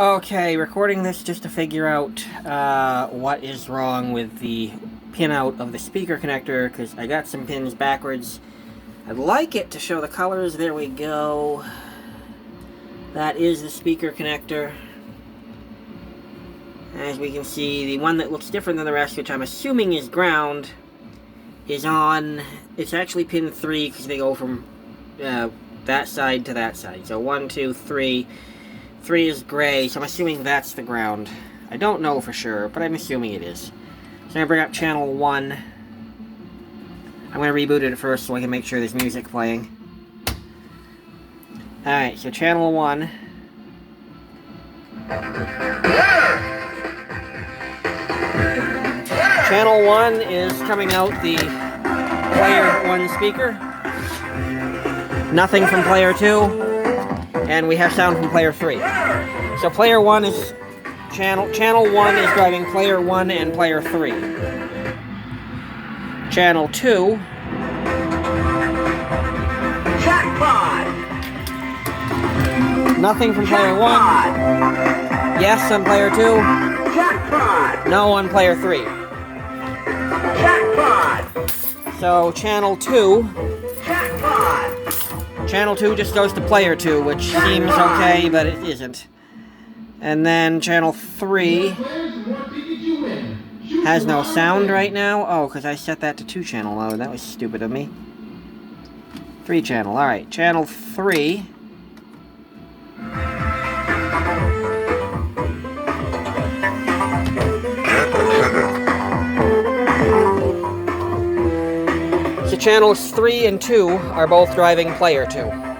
Okay, recording this just to figure out what is wrong with the pinout of the speaker connector, because I got some pins backwards. I'd like it to show the colors. There we go. That is the speaker connector. As we can see, the one that looks different than the rest, which I'm assuming is ground, is on. It's actually pin 3 because they go from that side to that side. So 1, 2, 3. 3 is gray, so I'm assuming that's the ground. I don't know for sure, but I'm assuming it is. So I'm going to bring up channel 1. I'm going to reboot it first so I can make sure there's music playing. Alright, so channel 1. Channel 1 is coming out the player 1 speaker. Nothing from player 2. And we have sound from player 3. So player 1 is channel 1 is driving player 1 and player 3. Channel 2. Jackpot! Nothing from player 1. Yes on player 2. Jackpot! No on player 3. Jackpot! So channel 2. Jackpot! Channel 2 just goes to player 2, which seems okay, but it isn't. And then channel 3 has no sound right now. Oh, because I set that to 2-channel mode. That was stupid of me. 3-channel. Alright, channel 3. So channels 3 and 2 are both driving player 2.